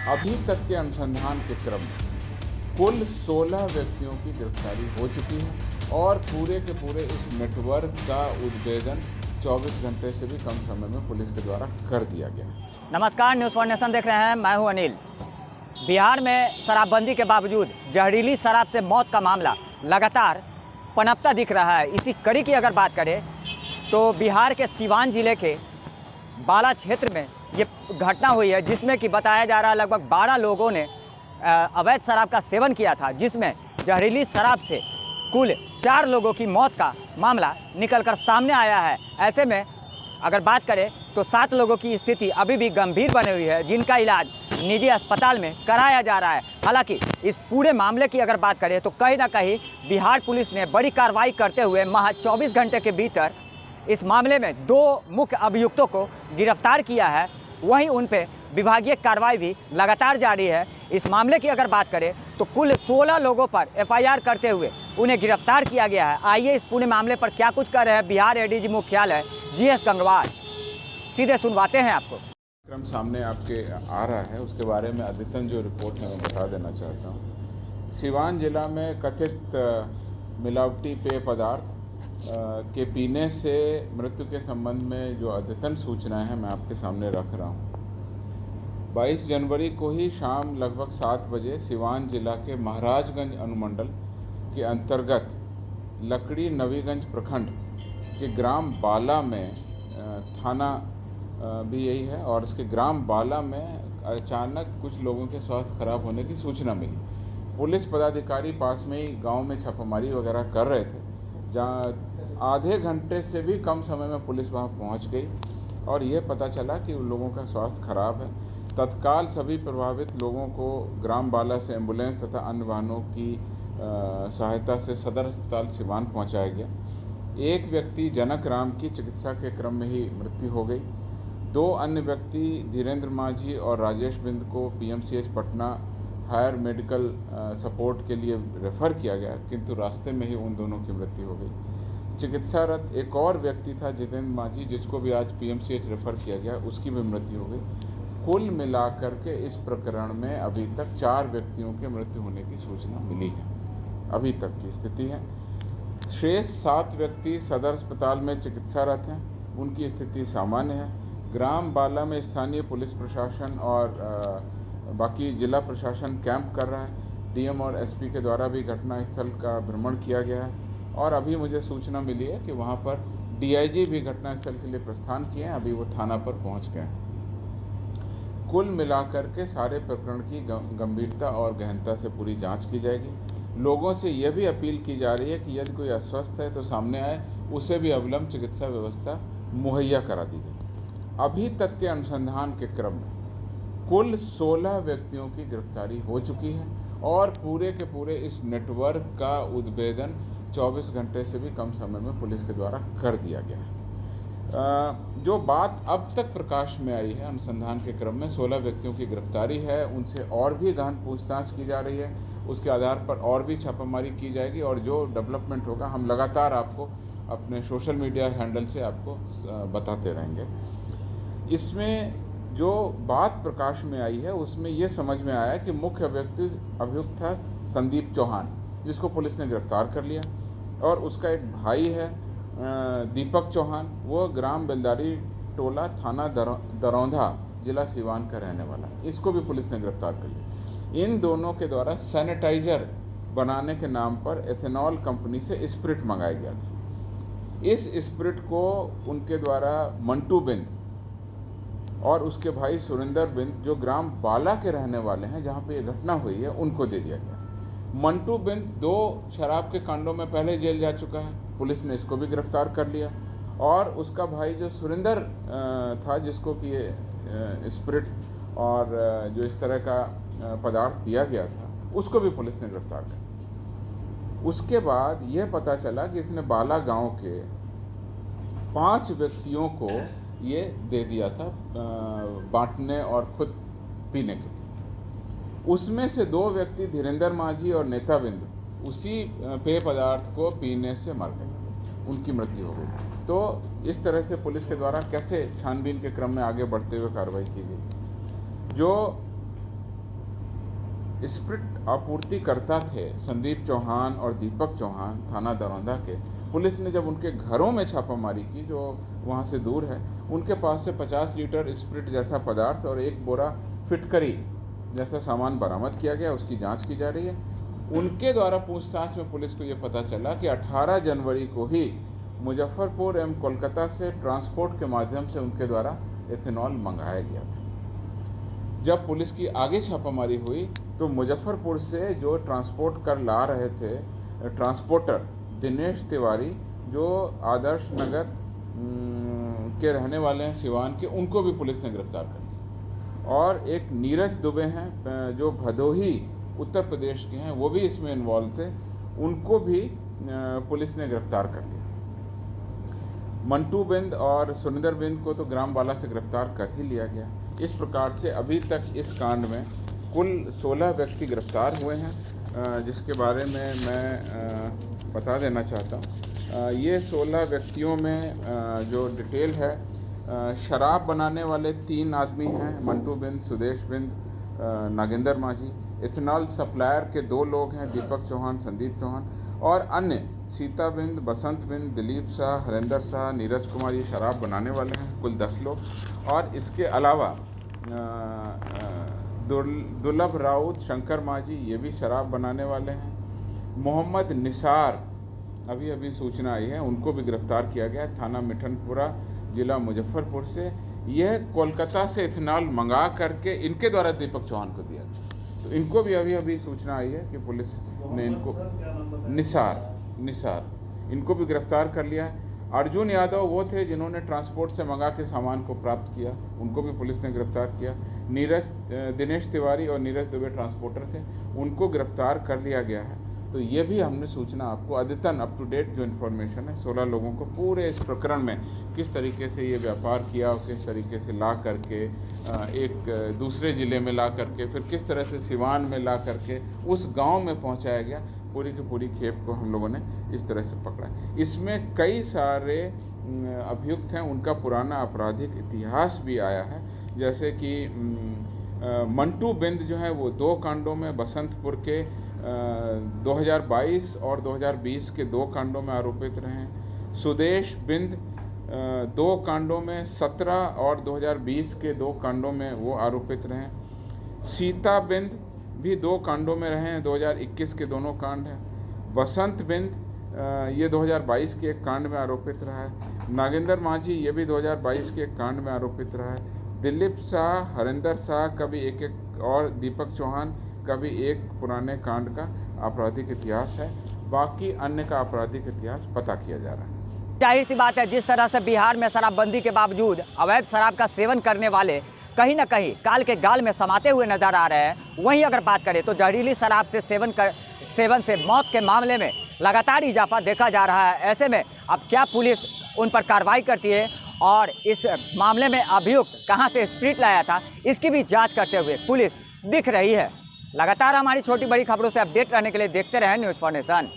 अभी तक के अनुसंधान के क्रम में कुल 16 व्यक्तियों की गिरफ्तारी हो चुकी है और पूरे के पूरे इस नेटवर्क का उद्भेदन 24 घंटे से भी कम समय में पुलिस के द्वारा कर दिया गया है। नमस्कार, न्यूज़ फॉर नेशन देख रहे हैं। मैं हूं अनिल। बिहार में शराबबंदी के बावजूद जहरीली शराब से मौत का मामला लगातार पनपता दिख रहा है। इसी कड़ी की अगर बात करें तो बिहार के सीवान जिले के बाला क्षेत्र में ये घटना हुई है, जिसमें कि बताया जा रहा है लगभग 12 लोगों ने अवैध शराब का सेवन किया था, जिसमें जहरीली शराब से कुल 4 लोगों की मौत का मामला निकलकर सामने आया है। ऐसे में अगर बात करें तो 7 लोगों की स्थिति अभी भी गंभीर बनी हुई है, जिनका इलाज निजी अस्पताल में कराया जा रहा है। हालांकि इस पूरे मामले की अगर बात करें तो कहीं ना कहीं बिहार पुलिस ने बड़ी कार्रवाई करते हुए महज 24 घंटे के भीतर इस मामले में 2 मुख्य अभियुक्तों को गिरफ्तार किया है। वहीं उन पे विभागीय कार्रवाई भी लगातार जारी है। इस मामले की अगर बात करें तो कुल 16 लोगों पर एफआईआर करते हुए उन्हें गिरफ्तार किया गया है। आइए इस पूरे मामले पर क्या कुछ कर रहे हैं बिहार एडीजी मुख्यालय जीएस गंगवार, सीधे सुनवाते हैं आपको। क्रम सामने आपके आ रहा है, उसके बारे में अद्यतन जो रिपोर्ट है मैं बता देना चाहता हूँ। सीवान जिला में कथित मिलावटी पेय पदार्थ के पीने से मृत्यु के संबंध में जो अद्यतन सूचनाएं हैं मैं आपके सामने रख रहा हूं। 22 जनवरी को ही शाम लगभग 7 बजे सीवान जिला के महाराजगंज अनुमंडल के अंतर्गत लकड़ी नवीगंज प्रखंड के ग्राम बाला में थाना भी यही है और इसके ग्राम बाला में अचानक कुछ लोगों के स्वास्थ्य खराब होने की सूचना मिली। पुलिस पदाधिकारी पास में ही गांव में छापामारी वगैरह कर रहे थे, जहाँ आधे घंटे से भी कम समय में पुलिस वहां पहुंच गई और ये पता चला कि उन लोगों का स्वास्थ्य खराब है। तत्काल सभी प्रभावित लोगों को ग्राम बाला से एम्बुलेंस तथा अन्य वाहनों की सहायता से सदर अस्पताल सीवान पहुंचाया गया। एक व्यक्ति जनक राम की चिकित्सा के क्रम में ही मृत्यु हो गई। 2 अन्य व्यक्ति धीरेन्द्र माझी और राजेश बिंद को PMCH Patna higher medical support के लिए रेफ़र किया गया, किंतु रास्ते में ही उन दोनों की मृत्यु हो गई। चिकित्सारत एक और व्यक्ति था जितेंद्र माझी, जिसको भी आज पीएमसीएच रेफ़र किया गया, उसकी भी मृत्यु हो गई। कुल मिलाकर के इस प्रकरण में अभी तक 4 व्यक्तियों के मृत्यु होने की सूचना मिली है। अभी तक की स्थिति है। शेष 7 व्यक्ति सदर अस्पताल में चिकित्सारत हैं, उनकी स्थिति सामान्य है। ग्राम बाला में स्थानीय पुलिस प्रशासन और बाकी जिला प्रशासन कैंप कर रहा है। डीएम और एसपी के द्वारा भी घटनास्थल का भ्रमण किया गया है और अभी मुझे सूचना मिली है कि वहां पर डीआईजी भी घटनास्थल के लिए प्रस्थान किए हैं, अभी वो थाना पर पहुंच गए हैं। कुल मिलाकर के सारे प्रकरण की गंभीरता और गहनता से पूरी जांच की जाएगी। लोगों से यह भी अपील की जा रही है कि यदि कोई अस्वस्थ है तो सामने आए, उसे भी अविलंब चिकित्सा व्यवस्था मुहैया करा दी जाए। अभी तक के अनुसंधान के क्रम में कुल 16 व्यक्तियों की गिरफ्तारी हो चुकी है और पूरे के पूरे इस नेटवर्क का उद्भेदन 24 घंटे से भी कम समय में पुलिस के द्वारा कर दिया गया है। जो बात अब तक प्रकाश में आई है अनुसंधान के क्रम में 16 व्यक्तियों की गिरफ्तारी है, उनसे और भी गहन पूछताछ की जा रही है। उसके आधार पर और भी छापामारी की जाएगी और जो डेवलपमेंट होगा हम लगातार आपको अपने सोशल मीडिया हैंडल से आपको बताते रहेंगे। इसमें जो बात प्रकाश में आई है उसमें ये समझ में आया कि मुख्य अभियुक्त था संदीप चौहान, जिसको पुलिस ने गिरफ्तार कर लिया, और उसका एक भाई है दीपक चौहान, वो ग्राम बेलदारी टोला थाना दरौंधा जिला सीवान का रहने वाला, इसको भी पुलिस ने गिरफ्तार कर लिया। इन दोनों के द्वारा सैनिटाइजर बनाने के नाम पर एथेनॉल कंपनी से स्प्रिट मंगाया गया था। इस स्प्रिट को उनके द्वारा मंटू बिंद और उसके भाई सुरेंद्र बिंद, जो ग्राम बाला के रहने वाले हैं जहां पे ये घटना हुई है, उनको दे दिया गया। मंटू बिंद 2 शराब के कांडों में पहले जेल जा चुका है, पुलिस ने इसको भी गिरफ्तार कर लिया। और उसका भाई जो सुरेंद्र था, जिसको कि ये स्प्रिट और जो इस तरह का पदार्थ दिया गया था, उसको भी पुलिस ने गिरफ्तार कर लिया। उसके बाद ये पता चला कि इसने बाला गांव के 5 व्यक्तियों को ये दे दिया था बांटने और खुद पीने के लिए। उसमें से 2 व्यक्ति धीरेन्द्र माझी और नेता बिंदु उसी पेय पदार्थ को पीने से मर गए, उनकी मृत्यु हो गई। तो इस तरह से पुलिस के द्वारा कैसे छानबीन के क्रम में आगे बढ़ते हुए कार्रवाई की गई। जो स्प्रिट आपूर्तिकर्ता थे संदीप चौहान और दीपक चौहान थाना दरौंदा के। पुलिस ने जब उनके घरों में छापामारी की, जो वहाँ से दूर है, उनके पास से 50 लीटर स्प्रिट जैसा पदार्थ और एक बोरा फिटकरी जैसा सामान बरामद किया गया। उसकी जांच की जा रही है। उनके द्वारा पूछताछ में पुलिस को ये पता चला कि 18 जनवरी को ही मुजफ्फरपुर एवं कोलकाता से ट्रांसपोर्ट के माध्यम से उनके द्वारा एथेनॉल मंगाया गया था। जब पुलिस की आगे छापामारी हुई तो मुजफ्फरपुर से जो ट्रांसपोर्ट कर ला रहे थे ट्रांसपोर्टर दिनेश तिवारी, जो आदर्श नगर के रहने वाले हैं सिवान के, उनको भी पुलिस ने गिरफ्तार कर लिया। और एक नीरज दुबे हैं जो भदोही उत्तर प्रदेश के हैं, वो भी इसमें इन्वॉल्व थे, उनको भी पुलिस ने गिरफ्तार कर लिया। मंटू बिंद और सुनिंदर बिंद को तो ग्राम बाला से गिरफ्तार कर ही लिया गया। इस प्रकार से अभी तक इस कांड में कुल 16 व्यक्ति गिरफ्तार हुए हैं, जिसके बारे में मैं बता देना चाहता हूँ। ये 16 व्यक्तियों में जो डिटेल है, शराब बनाने वाले 3 आदमी हैं, मंटू बिंद, सुदेश बिंद, नागेंद्र माझी। इथेनॉल सप्लायर के 2 लोग हैं, दीपक चौहान, संदीप चौहान, और अन्य सीता बिंद, बसंत बिंद, दिलीप शाह, हरेंद्र शाह, नीरज कुमार, ये शराब बनाने वाले हैं, कुल 10 लोग। और इसके अलावा दुर्लभ राउत, शंकर माझी, ये भी शराब बनाने वाले हैं। मोहम्मद निसार, अभी सूचना आई है, उनको भी गिरफ्तार किया गया, थाना मिठनपुरा, जिला मुजफ्फरपुर से। यह कोलकाता से इथेनॉल मंगा करके इनके द्वारा दीपक चौहान को दिया गया। तो इनको भी अभी सूचना आई है कि पुलिस ने इनको निसार इनको भी गिरफ्तार कर लिया है। अर्जुन यादव वो थे जिन्होंने ट्रांसपोर्ट से मंगा के सामान को प्राप्त किया, उनको भी पुलिस ने गिरफ्तार किया। दिनेश तिवारी और नीरज दुबे ट्रांसपोर्टर थे, उनको गिरफ्तार कर लिया गया है। तो ये भी हमने सूचना आपको अद्यतन अप टू डेट जो इन्फॉर्मेशन है, 16 लोगों को पूरे इस प्रकरण में किस तरीके से ये व्यापार किया और किस तरीके से ला करके एक दूसरे ज़िले में ला करके, फिर किस तरह से सिवान में ला करके उस गांव में पहुंचाया गया, पूरी की पूरी खेप को हम लोगों ने इस तरह से पकड़ा। इसमें कई सारे अभियुक्त हैं, उनका पुराना आपराधिक इतिहास भी आया है। जैसे कि मंटू बिंद जो है वो 2 कांडों में, बसंतपुर के 2022 और 2020 के 2 कांडों में आरोपित रहे हैं। सुदेश बिंद 2 कांडों में, 17 और 2020 के 2 कांडों में वो आरोपित रहे हैं। सीता बिंद भी 2 कांडों में रहे हैं, 2021 के दोनों कांड हैं। बसंत बिंद ये 2022 के एक कांड में आरोपित रहा है। नागेंद्र माझी ये भी 2022 के एक कांड में आरोपित रहा है। दिलीप शाह, हरेंद्र शाह का भी एक और दीपक चौहान का भी एक पुराने कांड का आपराधिक इतिहास है। बाकी अन्य का आपराधिक इतिहास पता किया जा रहा है। जाहिर सी बात है, जिस तरह से बिहार में शराबबंदी के बावजूद अवैध शराब का सेवन करने वाले कहीं ना कहीं काल के गाल में समाते हुए नजर आ रहे हैं, वहीं अगर बात करें तो जहरीली शराब से सेवन से मौत के मामले में लगातार इजाफा देखा जा रहा है। ऐसे में अब क्या पुलिस उन पर कार्रवाई करती है और इस मामले में अभियुक्त कहां से स्प्रिट लाया था, इसकी भी जांच करते हुए पुलिस दिख रही है। लगातार हमारी छोटी बड़ी खबरों से अपडेट रहने के लिए देखते रहें न्यूज़ फॉर नेशन।